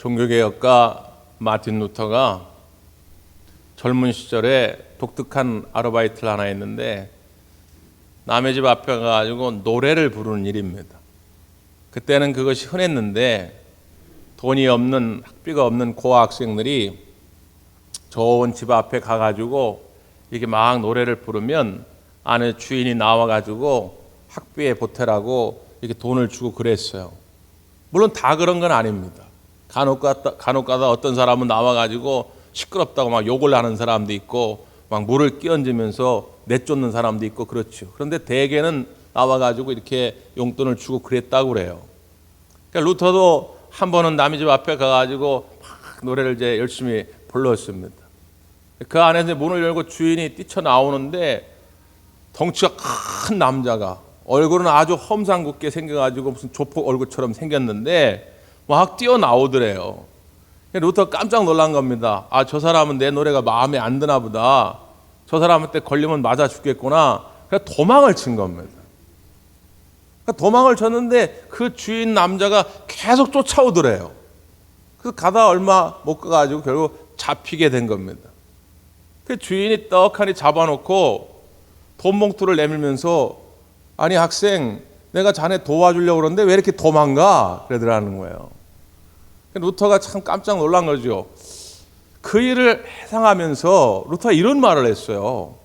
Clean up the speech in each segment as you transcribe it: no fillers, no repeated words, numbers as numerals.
종교개혁가 마틴 루터가 젊은 시절에 독특한 아르바이트를 하나 했는데 남의 집 앞에 가가지고 노래를 부르는 일입니다. 그때는 그것이 흔했는데 돈이 없는 학비가 없는 고학생들이 좋은 집 앞에 가가지고 이렇게 막 노래를 부르면 안에 주인이 나와가지고 학비에 보태라고 이렇게 돈을 주고 그랬어요. 물론 다 그런 건 아닙니다. 간혹가다 어떤 사람은 나와가지고 시끄럽다고 막 욕을 하는 사람도 있고 막 물을 끼얹으면서 내쫓는 사람도 있고 그렇죠. 그런데 대개는 나와가지고 이렇게 용돈을 주고 그랬다고 그래요. 그러니까 루터도 한 번은 남의 집 앞에 가가지고 막 노래를 이제 열심히 불렀습니다. 그 안에서 문을 열고 주인이 뛰쳐나오는데 덩치가 큰 남자가 얼굴은 아주 험상궂게 생겨가지고 무슨 조폭 얼굴처럼 생겼는데 막 뛰어나오더래요. 루터가 깜짝 놀란 겁니다. 아, 저 사람은 내 노래가 마음에 안 드나 보다. 저 사람한테 걸리면 맞아 죽겠구나. 그래서 도망을 친 겁니다. 그러니까 도망을 쳤는데 그 주인 남자가 계속 쫓아오더래요. 그래서 가다 얼마 못 가가지고 결국 잡히게 된 겁니다. 그 주인이 떡하니 잡아놓고 돈 봉투를 내밀면서 아니 학생, 내가 자네 도와주려고 그러는데 왜 이렇게 도망가? 그러더라는 거예요. 루터가 참 깜짝 놀란 거죠. 그 일을 해상하면서 루터가 이런 말을 했어요.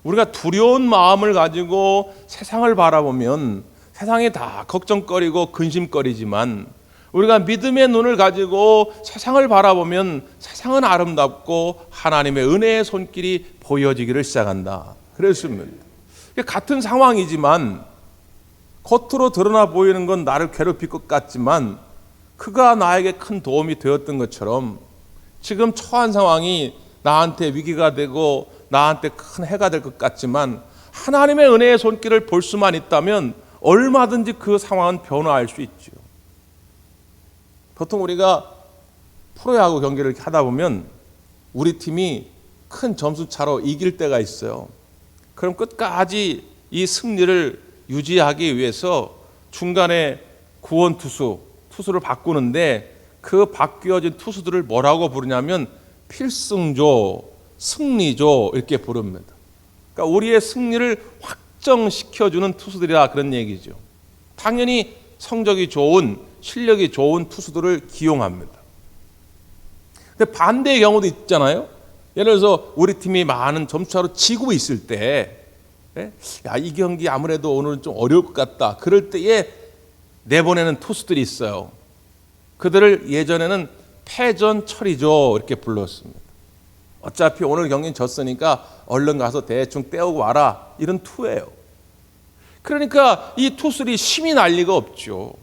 우리가 두려운 마음을 가지고 세상을 바라보면 세상이 다 걱정거리고 근심거리지만 우리가 믿음의 눈을 가지고 세상을 바라보면 세상은 아름답고 하나님의 은혜의 손길이 보여지기를 시작한다. 그랬습니다. 같은 상황이지만 겉으로 드러나 보이는 건 나를 괴롭힐 것 같지만 그가 나에게 큰 도움이 되었던 것처럼 지금 처한 상황이 나한테 위기가 되고 나한테 큰 해가 될 것 같지만 하나님의 은혜의 손길을 볼 수만 있다면 얼마든지 그 상황은 변화할 수 있죠. 보통 우리가 프로야구 경기를 하다 보면 우리 팀이 큰 점수 차로 이길 때가 있어요. 그럼 끝까지 이 승리를 유지하기 위해서 중간에 구원 투수를 바꾸는데 그 바뀌어진 투수들을 뭐라고 부르냐면 필승조, 승리조 이렇게 부릅니다. 그러니까 우리의 승리를 확정시켜주는 투수들이라 그런 얘기죠. 당연히 성적이 좋은, 실력이 좋은 투수들을 기용합니다. 근데 반대의 경우도 있잖아요. 예를 들어서 우리 팀이 많은 점차로 지고 있을 때 야, 이 경기 아무래도 오늘은 좀 어려울 것 같다. 그럴 때에 내보내는 투수들이 있어요. 그들을 예전에는 패전 처리조 이렇게 불렀습니다. 어차피 오늘 경기는 졌으니까 얼른 가서 대충 떼오고 와라. 이런 투예요. 그러니까 이 투수들이 힘이 날 리가 없죠.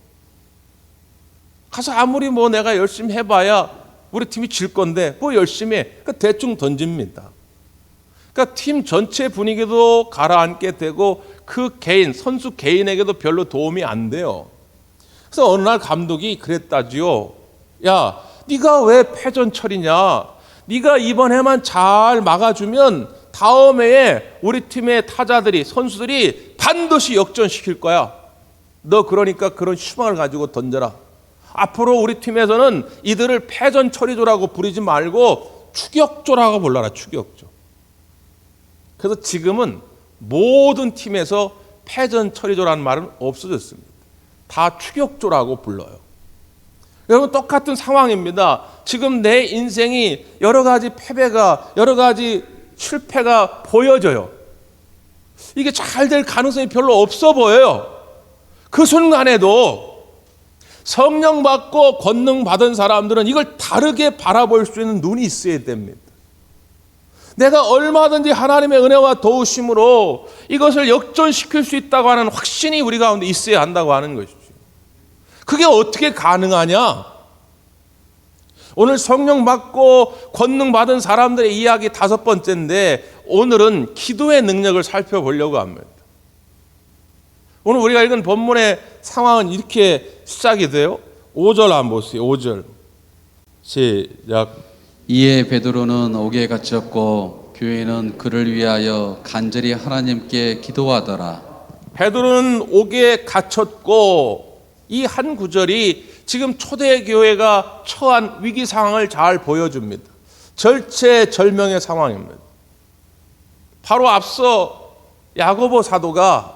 가서 아무리 뭐 내가 열심히 해봐야 우리 팀이 질 건데 뭐 열심히 해. 그러니까 대충 던집니다. 그러니까 팀 전체 분위기도 가라앉게 되고 그 개인, 선수 개인에게도 별로 도움이 안 돼요. 그래서 어느 날 감독이 그랬다지요. 야, 네가 왜 패전 처리냐? 네가 이번 해만 잘 막아주면 다음 해에 우리 팀의 타자들이, 선수들이 반드시 역전시킬 거야. 너 그러니까 그런 희망을 가지고 던져라. 앞으로 우리 팀에서는 이들을 패전 처리조라고 부르지 말고 추격조라고 불러라. 추격조. 그래서 지금은 모든 팀에서 패전 처리조라는 말은 없어졌습니다. 다 추격조라고 불러요. 여러분 똑같은 상황입니다. 지금 내 인생이 여러 가지 패배가, 여러 가지 실패가 보여져요. 이게 잘 될 가능성이 별로 없어 보여요. 그 순간에도 성령 받고 권능 받은 사람들은 이걸 다르게 바라볼 수 있는 눈이 있어야 됩니다. 내가 얼마든지 하나님의 은혜와 도우심으로 이것을 역전시킬 수 있다고 하는 확신이 우리 가운데 있어야 한다고 하는 것이죠. 그게 어떻게 가능하냐? 오늘 성령 받고 권능 받은 사람들의 이야기 5번째인데 오늘은 기도의 능력을 살펴보려고 합니다. 오늘 우리가 읽은 본문의 상황은 이렇게 시작이 돼요. 5절 한번 보세요. 5절 시작. 이에 베드로는 옥에 갇혔고 교회는 그를 위하여 간절히 하나님께 기도하더라. 베드로는 옥에 갇혔고 이 한 구절이 지금 초대교회가 처한 위기 상황을 잘 보여줍니다. 절체절명의 상황입니다. 바로 앞서 야고보 사도가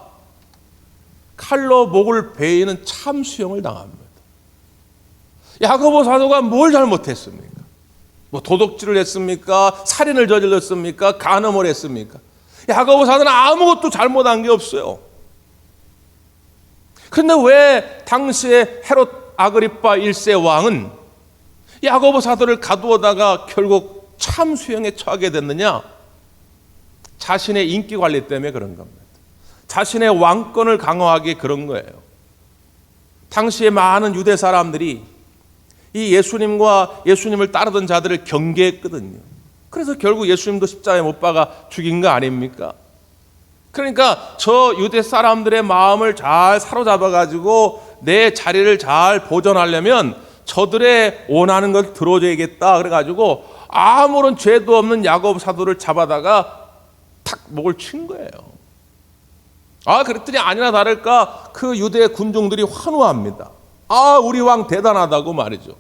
칼로 목을 베이는 참수형을 당합니다. 야고보 사도가 뭘 잘못했습니까? 뭐 도둑질을 했습니까? 살인을 저질렀습니까? 간음을 했습니까? 야고보 사도는 아무것도 잘못한 게 없어요. 그런데 왜 당시에 헤롯 아그리파 1세 왕은 야고보 사도를 가두어다가 결국 참수형에 처하게 됐느냐? 자신의 인기 관리 때문에 그런 겁니다. 자신의 왕권을 강화하기 그런 거예요. 당시에 많은 유대 사람들이 이 예수님과 예수님을 따르던 자들을 경계했거든요. 그래서 결국 예수님도 십자가에 못 박아 죽인 거 아닙니까? 그러니까 저 유대 사람들의 마음을 잘 사로잡아가지고 내 자리를 잘 보존하려면 저들의 원하는 걸 들어줘야겠다. 그래가지고 아무런 죄도 없는 야고보 사도를 잡아다가 탁 목을 친 거예요. 그랬더니 아니나 다를까 그 유대 군중들이 환호합니다. 우리 왕 대단하다고 말이죠.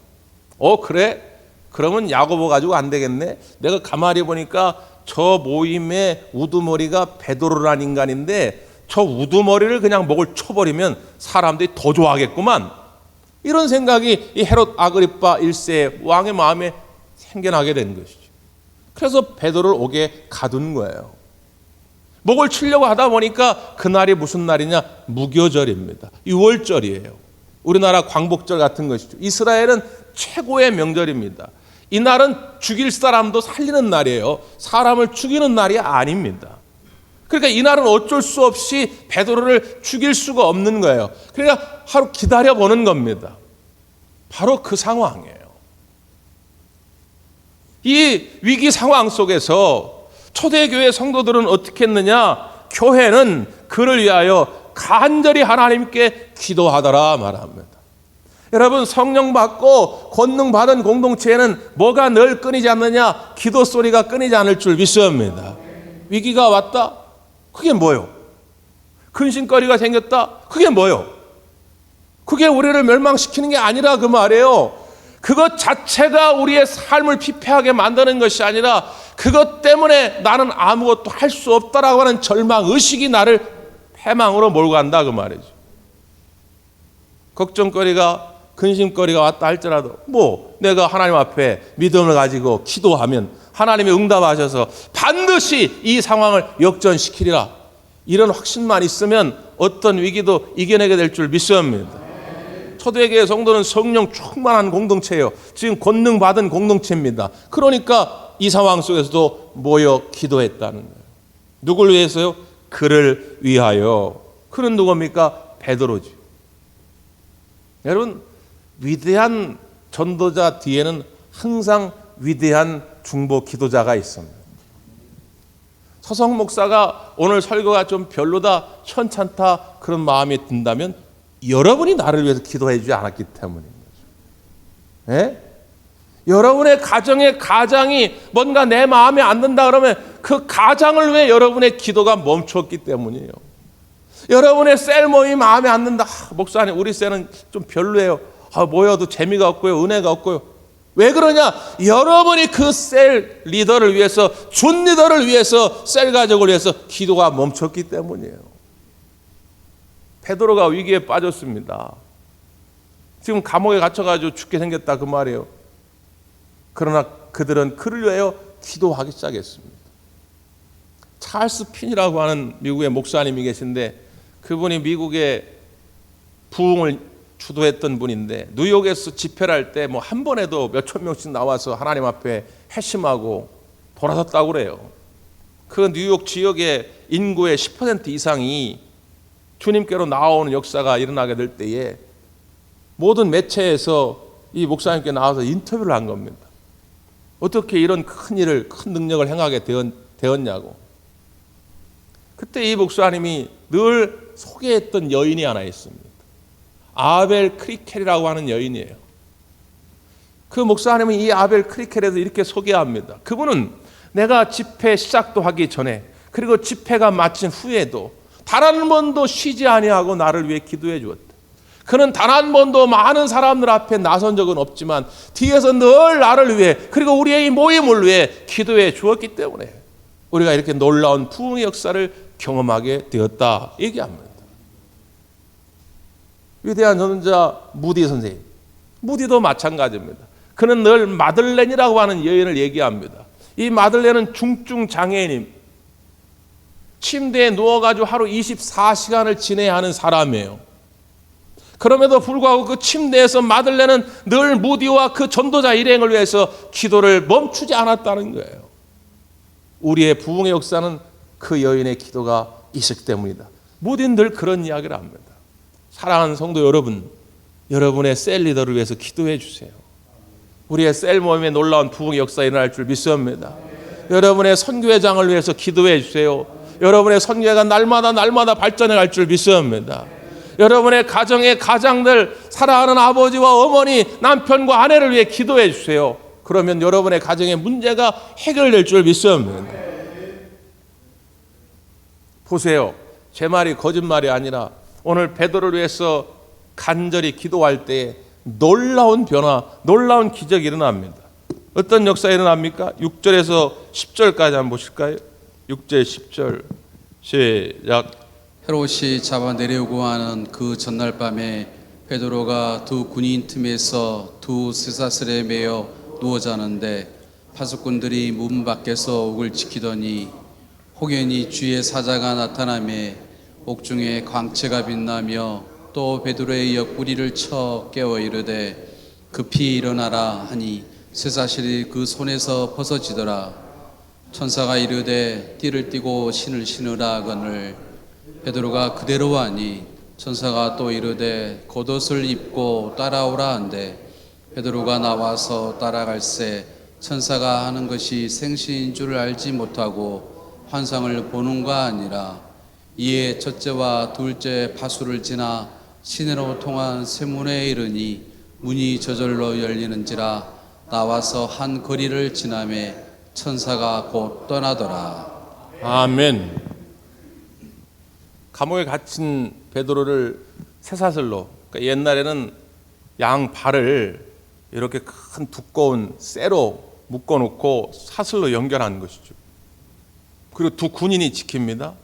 그래? 그러면 야고보 가지고 안 되겠네. 내가 가만히 보니까 저 모임의 우두머리가 베드로라는 인간인데 저 우두머리를 그냥 목을 쳐버리면 사람들이 더 좋아하겠구만. 이런 생각이 이 헤롯 아그리파 1세 왕의 마음에 생겨나게 된 것이죠. 그래서 베드로를 옥에 가둔 거예요. 목을 치려고 하다 보니까 그날이 무슨 날이냐? 무교절입니다. 6월절이에요. 우리나라 광복절 같은 것이죠. 이스라엘은 최고의 명절입니다. 이 날은 죽일 사람도 살리는 날이에요. 사람을 죽이는 날이 아닙니다. 그러니까 이 날은 어쩔 수 없이 베드로를 죽일 수가 없는 거예요. 그러니까 하루 기다려보는 겁니다. 바로 그 상황이에요. 이 위기 상황 속에서 초대교회 성도들은 어떻게 했느냐? 교회는 그를 위하여 간절히 하나님께 기도하더라 말합니다. 여러분, 성령 받고 권능 받은 공동체에는 뭐가 늘 끊이지 않느냐? 기도 소리가 끊이지 않을 줄 믿습니다. 위기가 왔다? 그게 뭐요? 근심거리가 생겼다? 그게 뭐요? 그게 우리를 멸망시키는 게 아니라 그 말이에요. 그것 자체가 우리의 삶을 피폐하게 만드는 것이 아니라 그것 때문에 나는 아무것도 할 수 없다라고 하는 절망의식이 나를 패망으로 몰고 간다 그 말이죠. 걱정거리가 근심거리가 왔다 할지라도 내가 하나님 앞에 믿음을 가지고 기도하면 하나님이 응답하셔서 반드시 이 상황을 역전시키리라. 이런 확신만 있으면 어떤 위기도 이겨내게 될 줄 믿습니다. 초대교회 성도는 성령 충만한 공동체예요. 지금 권능 받은 공동체입니다. 그러니까 이 상황 속에서도 모여 기도했다는 거예요. 누굴 위해서요? 그를 위하여. 그는 누굽니까? 베드로죠. 여러분, 위대한 전도자 뒤에는 항상 위대한 중보 기도자가 있습니다. 서성 목사가 오늘 설교가 좀 별로다, 현찮다 그런 마음이 든다면 여러분이 나를 위해서 기도해 주지 않았기 때문인 거죠. 예? 여러분의 가장이 뭔가 내 마음에 안 든다 그러면 그 가장을 위해 여러분의 기도가 멈췄기 때문이에요. 여러분의 셀 모임이 마음에 안 든다. 목사님, 우리 셀은 좀 별로예요. 모여도 재미가 없고요, 은혜가 없고요. 왜 그러냐? 여러분이 그 셀 리더를 위해서, 준 리더를 위해서, 셀 가족을 위해서 기도가 멈췄기 때문이에요. 베드로가 위기에 빠졌습니다. 지금 감옥에 갇혀가지고 죽게 생겼다 그 말이에요. 그러나 그들은 그를 위하여 기도하기 시작했습니다. 찰스 핀이라고 하는 미국의 목사님이 계신데 그분이 미국의 부흥을 주도했던 분인데 뉴욕에서 집회를 할 때 한 번에도 몇천 명씩 나와서 하나님 앞에 회심하고 돌아섰다고 그래요. 그 뉴욕 지역의 인구의 10% 이상이 주님께로 나오는 역사가 일어나게 될 때에 모든 매체에서 이 목사님께 나와서 인터뷰를 한 겁니다. 어떻게 이런 큰 일을, 큰 능력을 행하게 되었냐고. 그때 이 목사님이 늘 소개했던 여인이 하나 있습니다. 아벨 크리켈이라고 하는 여인이에요. 그 목사님은 이 아벨 크리켈에서 이렇게 소개합니다. 그분은 내가 집회 시작도 하기 전에 그리고 집회가 마친 후에도 단 한 번도 쉬지 아니하고 나를 위해 기도해 주었다. 그는 단 한 번도 많은 사람들 앞에 나선 적은 없지만 뒤에서 늘 나를 위해 그리고 우리의 이 모임을 위해 기도해 주었기 때문에 우리가 이렇게 놀라운 부흥의 역사를 경험하게 되었다 얘기합니다. 위대한 전도자 무디 선생님, 무디도 마찬가지입니다. 그는 늘 마들렌이라고 하는 여인을 얘기합니다. 이 마들렌은 중증 장애인입니다. 침대에 누워가지고 하루 24시간을 지내야 하는 사람이에요. 그럼에도 불구하고 그 침대에서 마들렌은 늘 무디와 그 전도자 일행을 위해서 기도를 멈추지 않았다는 거예요. 우리의 부흥의 역사는 그 여인의 기도가 있었기 때문이다. 무디는 늘 그런 이야기를 합니다. 사랑하는 성도 여러분, 여러분의 셀 리더를 위해서 기도해 주세요. 우리의 셀 모임에 놀라운 부흥의 역사가 일어날 줄 믿습니다. 여러분의 선교회장을 위해서 기도해 주세요. 여러분의 선교회가 날마다 발전해 갈 줄 믿습니다. 여러분의 가정의 가장들, 사랑하는 아버지와 어머니, 남편과 아내를 위해 기도해 주세요. 그러면 여러분의 가정의 문제가 해결될 줄 믿습니다. 보세요. 제 말이 거짓말이 아니라 오늘 베드로를 위해서 간절히 기도할 때 놀라운 변화, 놀라운 기적이 일어납니다. 어떤 역사가 일어납니까? 6절에서 10절까지 한번 보실까요? 6절 10절 시작. 헤롯이 잡아 내려오고 하는 그 전날 밤에 베드로가 두 군인 틈에서 두 쇠사슬에 매여 누워 자는데 파수꾼들이 문 밖에서 옥을 지키더니 혹연히 주의 사자가 나타나매 옥중에 광채가 빛나며 또 베드로의 옆구리를 쳐 깨워 이르되 급히 일어나라 하니 쇠사슬이 그 손에서 벗어지더라. 천사가 이르되 띠를 띠고 신을 신으라 하거늘 베드로가 그대로 하니 천사가 또 이르되 겉옷을 입고 따라오라 한대 베드로가 나와서 따라갈새 천사가 하는 것이 생시인 줄 알지 못하고 환상을 보는가 아니라 이에 첫째와 둘째 파수를 지나 시내로 통한 세문에 이르니 문이 저절로 열리는지라 나와서 한 거리를 지나매 천사가 곧 떠나더라. 아멘. 감옥에 갇힌 베드로를 쇠사슬로, 그러니까 옛날에는 양 발을 이렇게 큰 두꺼운 쇠로 묶어놓고 사슬로 연결한 것이죠. 그리고 두 군인이 지킵니다.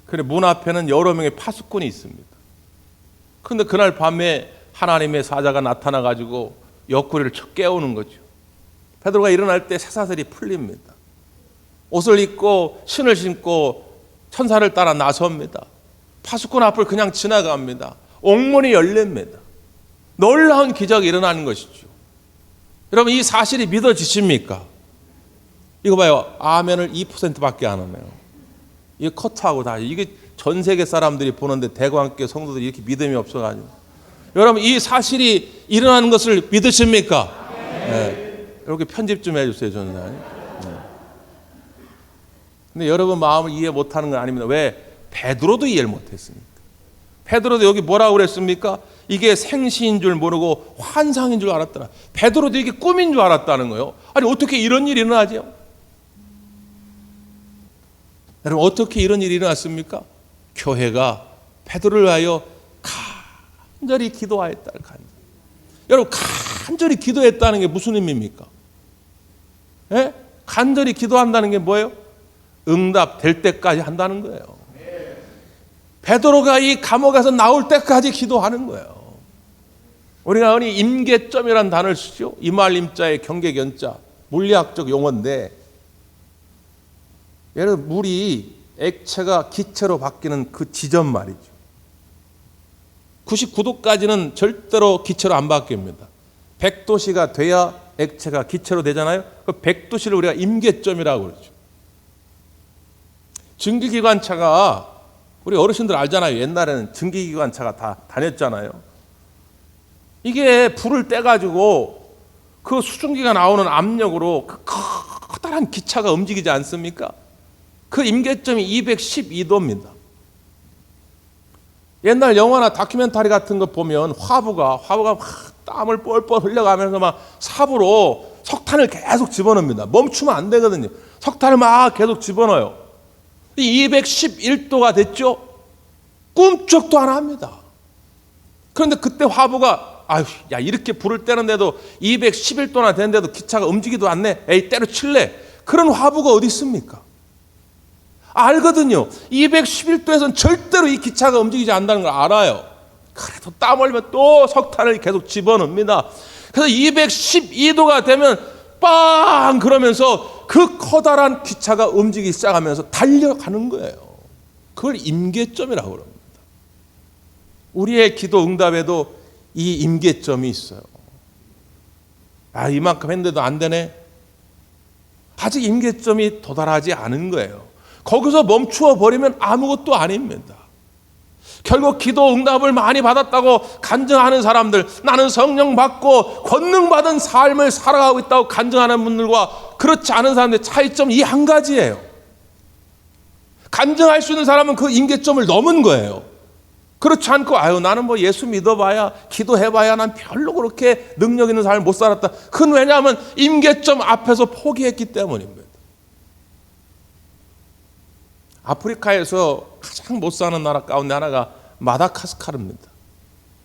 그리고 문 앞에는 여러 명의 파수꾼이 있습니다. 그런데 그날 밤에 하나님의 사자가 나타나가지고 옆구리를 쳐 깨우는 거죠. 베드로가 일어날 때 쇠사슬이 풀립니다. 옷을 입고 신을 신고 천사를 따라 나섭니다. 파수꾼 앞을 그냥 지나갑니다. 옥문이 열립니다. 놀라운 기적이 일어나는 것이죠. 여러분 이 사실이 믿어지십니까? 이거 봐요. 아멘을 2%밖에 안 하네요. 이거 커트하고 다 이게 전 세계 사람들이 보는데 대광교 성도들이 이렇게 믿음이 없어가지고 여러분 이 사실이 일어나는 것을 믿으십니까? 네. 이렇게 편집 좀 해주세요, 전사님. 네. 근데 여러분 마음을 이해 못하는 건 아닙니다. 왜? 베드로도 이해를 못했습니까? 베드로도 여기 뭐라고 그랬습니까? 이게 생시인 줄 모르고 환상인 줄 알았더라. 베드로도 이게 꿈인 줄 알았다는 거예요. 아니 어떻게 이런 일이 일어나죠? 여러분 어떻게 이런 일이 일어났습니까? 교회가 베드로를 위하여 간절히 기도하였다. 여러분 간절히 기도했다는 게 무슨 의미입니까? 예? 간절히 기도한다는 게 뭐예요? 응답될 때까지 한다는 거예요. 베드로가 이 감옥에서 나올 때까지 기도하는 거예요. 우리가 흔히 임계점이라는 단어를 쓰죠. 이말림자의 경계견자, 물리학적 용어인데 예를 들어 물이 액체가 기체로 바뀌는 그 지점 말이죠. 99도까지는 절대로 기체로 안 바뀝니다. 100도씨가 돼야 액체가 기체로 되잖아요. 그 100도씨를 우리가 임계점이라고 그러죠. 증기기관차가 우리 어르신들 알잖아요. 옛날에는 증기기관차가 다 다녔잖아요. 이게 불을 떼가지고 그 수증기가 나오는 압력으로 그 커다란 기차가 움직이지 않습니까? 그 임계점이 212도입니다. 옛날 영화나 다큐멘터리 같은 거 보면 화부가 막 땀을 뻘뻘 흘려가면서 막 삽으로 석탄을 계속 집어넣습니다. 멈추면 안 되거든요. 석탄을 막 계속 집어넣어요. 211도가 됐죠? 꿈쩍도 안 합니다. 그런데 그때 화보가 아휴, 야 이렇게 불을 떼는데도 211도나 되는데도 기차가 움직이도 않네. 에이 때려칠래. 그런 화보가 어디 있습니까? 알거든요. 211도에서는 절대로 이 기차가 움직이지 않는다는 걸 알아요. 그래도 땀 흘리면 또 석탄을 계속 집어넣습니다. 그래서 212도가 되면 빵 그러면서 그 커다란 기차가 움직이기 시작하면서 달려가는 거예요. 그걸 임계점이라고 그럽니다. 우리의 기도 응답에도 이 임계점이 있어요. 아, 이만큼 했는데도 안 되네. 아직 임계점이 도달하지 않은 거예요. 거기서 멈추어 버리면 아무것도 아닙니다. 결국 기도 응답을 많이 받았다고 간증하는 사람들, 나는 성령 받고 권능 받은 삶을 살아가고 있다고 간증하는 분들과 그렇지 않은 사람들의 차이점 이 한 가지예요. 간증할 수 있는 사람은 그 임계점을 넘은 거예요. 그렇지 않고 아유 나는 뭐 예수 믿어봐야 기도해봐야 난 별로 그렇게 능력 있는 삶을 못 살았다. 그건 왜냐하면 임계점 앞에서 포기했기 때문입니다. 아프리카에서 가장 못 사는 나라 가운데 하나가 마다가스카르입니다.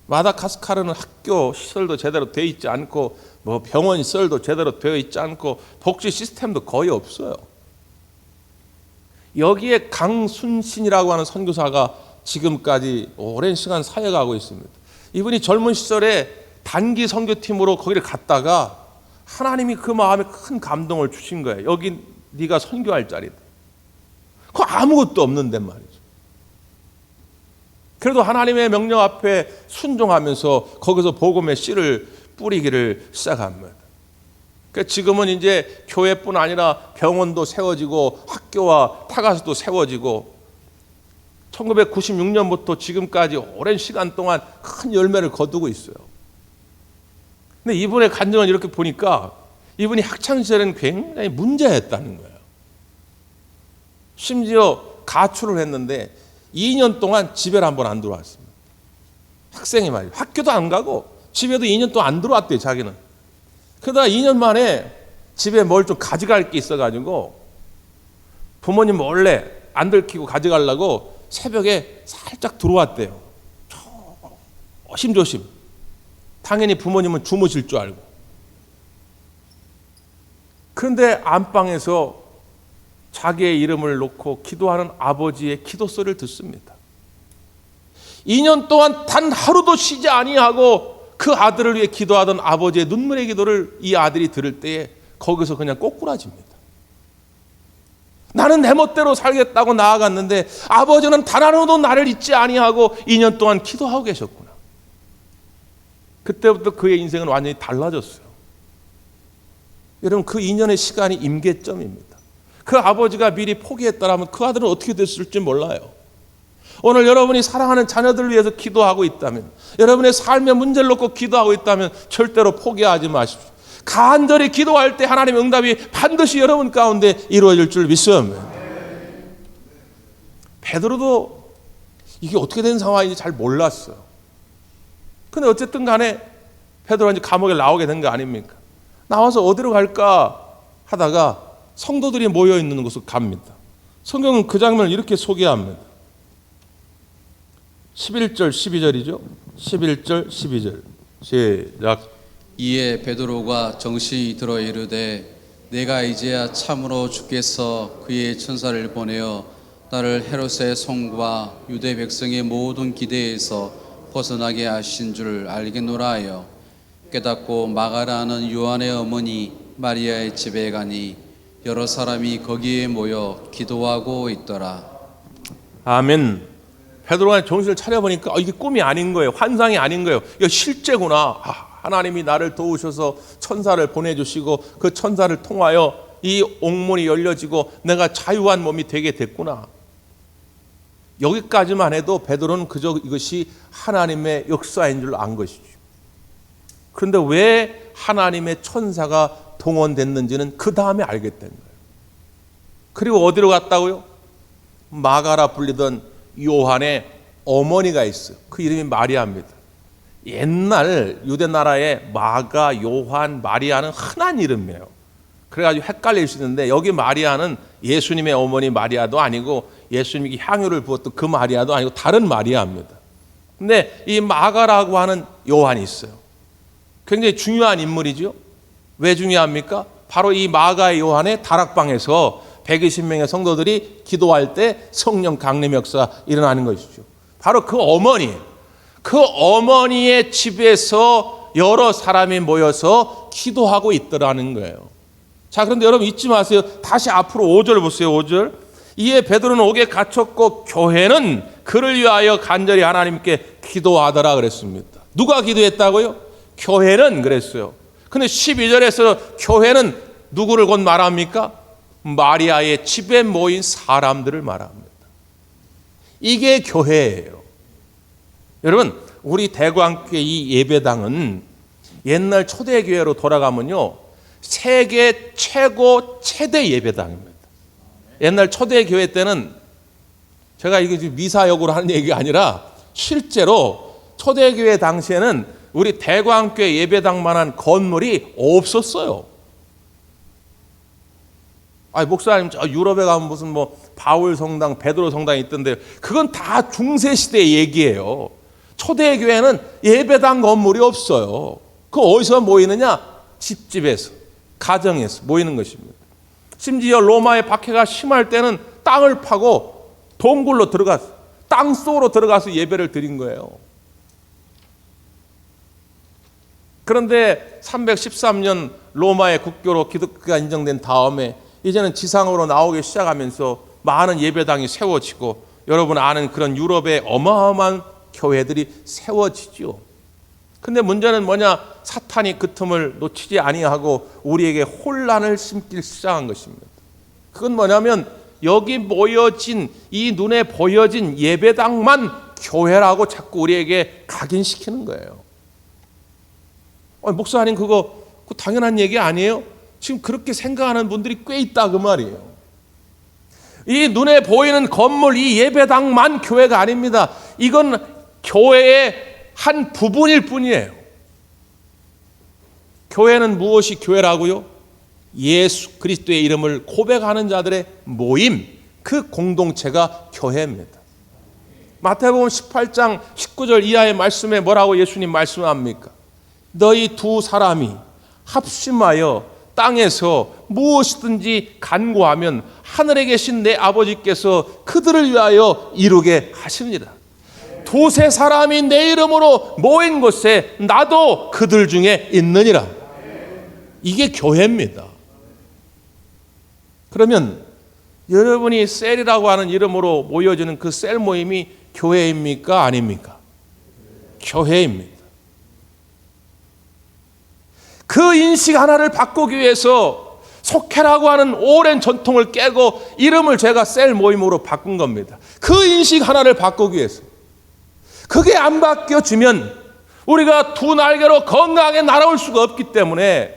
마다가스카르는 학교 시설도 제대로 되어 있지 않고 뭐 병원 시설도 제대로 되어 있지 않고 복지 시스템도 거의 없어요. 여기에 강순신이라고 하는 선교사가 지금까지 오랜 시간 사역하고 있습니다. 이분이 젊은 시절에 단기 선교팀으로 거기를 갔다가 하나님이 그 마음에 큰 감동을 주신 거예요. 여기 네가 선교할 자리다. 그 아무것도 없는데 말이죠. 그래도 하나님의 명령 앞에 순종하면서 거기서 복음의 씨를 뿌리기를 시작합니다. 그러니까 지금은 이제 교회뿐 아니라 병원도 세워지고 학교와 타가수도 세워지고 1996년부터 지금까지 오랜 시간 동안 큰 열매를 거두고 있어요. 근데 이분의 간증을 이렇게 보니까 이분이 학창시절에는 굉장히 문제였다는 거예요. 심지어 가출을 했는데 2년 동안 집에를 한 번 안 들어왔습니다. 학생이 말이에요. 학교도 안 가고 집에도 2년 동안 안 들어왔대요, 자기는. 그러다가 2년 만에 집에 뭘 좀 가져갈 게 있어가지고 부모님 몰래 안 들키고 가져가려고 새벽에 살짝 들어왔대요. 조심조심. 당연히 부모님은 주무실 줄 알고. 그런데 안방에서 자기의 이름을 놓고 기도하는 아버지의 기도 소리를 듣습니다. 2년 동안 단 하루도 쉬지 아니하고 그 아들을 위해 기도하던 아버지의 눈물의 기도를 이 아들이 들을 때에 거기서 그냥 꼬꾸라집니다. 나는 내 멋대로 살겠다고 나아갔는데 아버지는 단 하루도 나를 잊지 아니하고 2년 동안 기도하고 계셨구나. 그때부터 그의 인생은 완전히 달라졌어요. 여러분, 그 2년의 시간이 임계점입니다. 그 아버지가 미리 포기했다라면 그 아들은 어떻게 됐을지 몰라요. 오늘 여러분이 사랑하는 자녀들을 위해서 기도하고 있다면, 여러분의 삶의 문제를 놓고 기도하고 있다면 절대로 포기하지 마십시오. 간절히 기도할 때 하나님의 응답이 반드시 여러분 가운데 이루어질 줄 믿습니다. 베드로도 이게 어떻게 된 상황인지 잘 몰랐어요. 근데 어쨌든 간에 베드로가 이제 감옥에 나오게 된 거 아닙니까? 나와서 어디로 갈까 하다가 성도들이 모여 있는 곳으로 갑니다. 성경은 그 장면을 이렇게 소개합니다. 11절 12절이죠. 11절 12절 시작. 이에 베드로가 정신이 들어 이르되 내가 이제야 참으로 주께서 그의 천사를 보내어 나를 헤롯의 성과 유대 백성의 모든 기대에서 벗어나게 하신 줄 알겠노라 하여 깨닫고 마가라는 요한의 어머니 마리아의 집에 가니 여러 사람이 거기에 모여 기도하고 있더라. 아멘. 베드로가 정신을 차려보니까 이게 꿈이 아닌 거예요. 환상이 아닌 거예요. 이거 실제구나. 하나님이 나를 도우셔서 천사를 보내주시고 그 천사를 통하여 이 옥문이 열려지고 내가 자유한 몸이 되게 됐구나. 여기까지만 해도 베드로는 그저 이것이 하나님의 역사인 줄 안 것이죠. 그런데 왜 하나님의 천사가 동원됐는지는 그 다음에 알게 된 거예요. 그리고 어디로 갔다고요? 마가라 불리던 요한의 어머니가 있어요. 그 이름이 마리아입니다. 옛날 유대 나라의 마가, 요한, 마리아는 흔한 이름이에요. 그래가지고 헷갈릴 수 있는데 여기 마리아는 예수님의 어머니 마리아도 아니고 예수님이 향유를 부었던 그 마리아도 아니고 다른 마리아입니다. 근데 이 마가라고 하는 요한이 있어요. 굉장히 중요한 인물이죠. 왜 중요합니까? 바로 이 마가의 요한의 다락방에서 120명의 성도들이 기도할 때 성령 강림 역사가 일어나는 것이죠. 바로 그 어머니예요. 그 어머니의 집에서 여러 사람이 모여서 기도하고 있더라는 거예요. 자, 그런데 여러분 잊지 마세요. 다시 앞으로 5절 보세요. 5절. 이에 베드로는 옥에 갇혔고 교회는 그를 위하여 간절히 하나님께 기도하더라 그랬습니다. 누가 기도했다고요? 교회는 그랬어요. 근데 12절에서 교회는 누구를 곧 말합니까? 마리아의 집에 모인 사람들을 말합니다. 이게 교회예요. 여러분, 우리 대구항교회 이 예배당은 옛날 초대교회로 돌아가면요, 세계 최고 최대 예배당입니다. 옛날 초대교회 때는, 제가 이게 지금 미사역으로 하는 얘기가 아니라 실제로 초대교회 당시에는 우리 대구항교회 예배당만한 건물이 없었어요. 아니, 목사님, 저 유럽에 가면 무슨 뭐 바울 성당, 베드로 성당이 있던데, 그건 다 중세시대 얘기예요. 초대교회는 예배당 건물이 없어요. 그 어디서 모이느냐? 집집에서, 가정에서 모이는 것입니다. 심지어 로마의 박해가 심할 때는 땅을 파고 동굴로 들어가서, 땅 속으로 들어가서 예배를 드린 거예요. 그런데 313년 로마의 국교로 기독교가 인정된 다음에 이제는 지상으로 나오기 시작하면서 많은 예배당이 세워지고, 여러분 아는 그런 유럽의 어마어마한 교회들이 세워지죠. 근데 문제는 뭐냐? 사탄이 그 틈을 놓치지 아니하고 우리에게 혼란을 심기 시작한 것입니다. 그건 뭐냐면, 여기 모여진, 이 눈에 보여진 예배당만 교회라고 자꾸 우리에게 각인시키는 거예요. 목사님, 그거 당연한 얘기 아니에요? 지금 그렇게 생각하는 분들이 꽤 있다 그 말이에요. 이 눈에 보이는 건물, 이 예배당만 교회가 아닙니다. 이건 교회의 한 부분일 뿐이에요. 교회는 무엇이 교회라고요? 예수 그리스도의 이름을 고백하는 자들의 모임, 그 공동체가 교회입니다. 마태복음 18장 19절 이하의 말씀에 뭐라고 예수님 말씀합니까? 너희 두 사람이 합심하여 땅에서 무엇이든지 간구하면 하늘에 계신 내 아버지께서 그들을 위하여 이루게 하시느니라. 두세 사람이 내 이름으로 모인 곳에 나도 그들 중에 있느니라. 이게 교회입니다. 그러면 여러분이 셀이라고 하는 이름으로 모여지는 그 셀 모임이 교회입니까? 아닙니까? 교회입니다. 그 인식 하나를 바꾸기 위해서 속회라고 하는 오랜 전통을 깨고 이름을 제가 셀 모임으로 바꾼 겁니다. 그 인식 하나를 바꾸기 위해서. 그게 안 바뀌어지면 우리가 두 날개로 건강하게 날아올 수가 없기 때문에,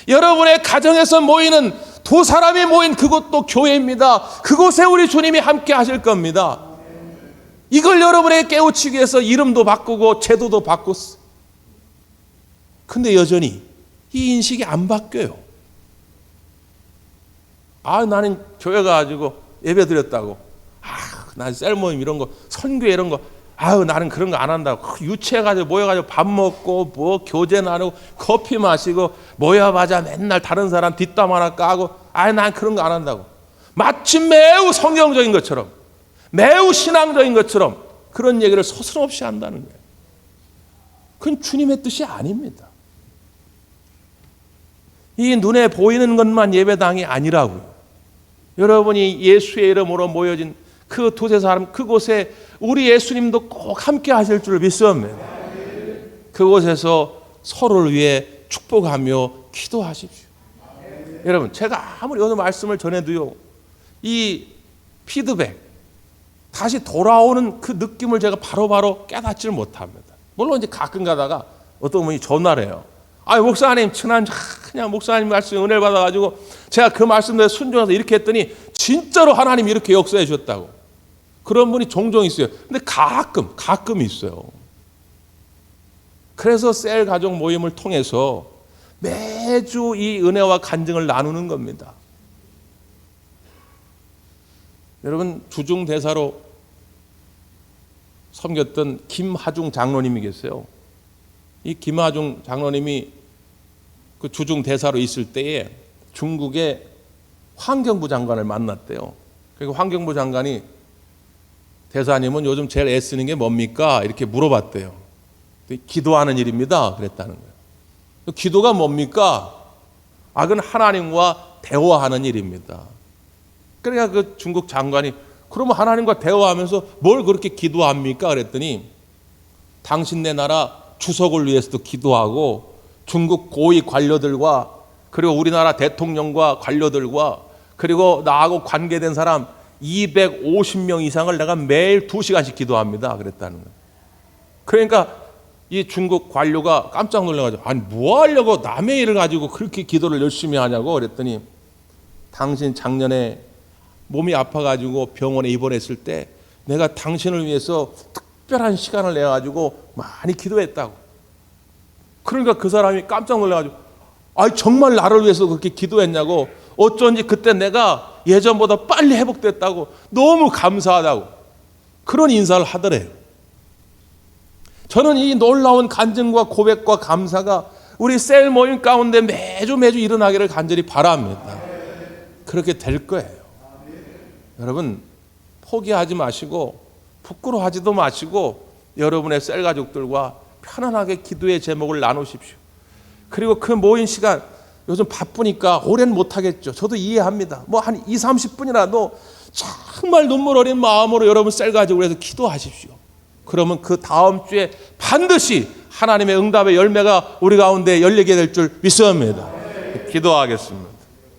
여러분의 가정에서 모이는 두 사람이 모인 그곳도 교회입니다. 그곳에 우리 주님이 함께 하실 겁니다. 이걸 여러분에게 깨우치기 위해서 이름도 바꾸고 제도도 바꿨어. 근데 여전히 이 인식이 안 바뀌어요. 나는 교회 가가지고 예배 드렸다고. 난 셀모임 이런 거, 선교회 이런 거, 나는 그런 거 안 한다고. 유치해가지고 모여가지고 밥 먹고 뭐 교제 나누고 커피 마시고 모여봐자 맨날 다른 사람 뒷담 하나 까고, 난 그런 거 안 한다고. 마치 매우 성경적인 것처럼, 매우 신앙적인 것처럼 그런 얘기를 서슴없이 한다는 거예요. 그건 주님의 뜻이 아닙니다. 이 눈에 보이는 것만 예배당이 아니라고요. 여러분이 예수의 이름으로 모여진 그 두세 사람, 그곳에 우리 예수님도 꼭 함께 하실 줄 믿습니다. 그곳에서 서로를 위해 축복하며 기도하십시오. 여러분, 제가 아무리 어느 말씀을 전해도요, 이 피드백, 다시 돌아오는 그 느낌을 제가 바로바로 깨닫지를 못합니다. 물론 이제 가끔 가다가 어떤 분이 전화를 해요. 목사님, 그냥 목사님 말씀 은혜를 받아가지고 제가 그 말씀대로 순종해서 이렇게 했더니 진짜로 하나님 이렇게 역사해 주셨다고. 그런 분이 종종 있어요. 근데 가끔 있어요. 그래서 셀 가족 모임을 통해서 매주 이 은혜와 간증을 나누는 겁니다. 여러분, 주중대사로 섬겼던 김하중 장로님이 계세요. 이 김하중 장로님이 그 주중 대사로 있을 때에 중국의 환경부 장관을 만났대요. 그리고 환경부 장관이 대사님은 요즘 제일 애쓰는 게 뭡니까? 이렇게 물어봤대요. 기도하는 일입니다. 그랬다는 거예요. 기도가 뭡니까? 그건 하나님과 대화하는 일입니다. 그러니까 그 중국 장관이 그러면 하나님과 대화하면서 뭘 그렇게 기도합니까? 그랬더니 당신네 나라 주석을 위해서도 기도하고 중국 고위 관료들과 그리고 우리나라 대통령과 관료들과 그리고 나하고 관계된 사람 250명 이상을 내가 매일 2시간씩 기도합니다. 그랬다는 거예요. 그러니까 이 중국 관료가 깜짝 놀라가지고 아니 뭐 하려고 남의 일을 가지고 그렇게 기도를 열심히 하냐고 그랬더니 당신 작년에 몸이 아파가지고 병원에 입원했을 때 내가 당신을 위해서 특별한 시간을 내가지고 많이 기도했다고. 그러니까 그 사람이 깜짝 놀라가지고 아니 정말 나를 위해서 그렇게 기도했냐고. 어쩐지 그때 내가 예전보다 빨리 회복됐다고 너무 감사하다고 그런 인사를 하더래요. 저는 이 놀라운 간증과 고백과 감사가 우리 셀 모임 가운데 매주 일어나기를 간절히 바랍니다. 그렇게 될 거예요. 여러분 포기하지 마시고 부끄러워하지도 마시고 여러분의 셀 가족들과 편안하게 기도의 제목을 나누십시오. 그리고 그 모인 시간 요즘 바쁘니까 오랜 못하겠죠. 저도 이해합니다. 뭐 한 2, 30분이라도 정말 눈물 어린 마음으로 여러분 셀 가족을 해서 기도하십시오. 그러면 그 다음 주에 반드시 하나님의 응답의 열매가 우리 가운데 열리게 될 줄 믿습니다. 기도하겠습니다.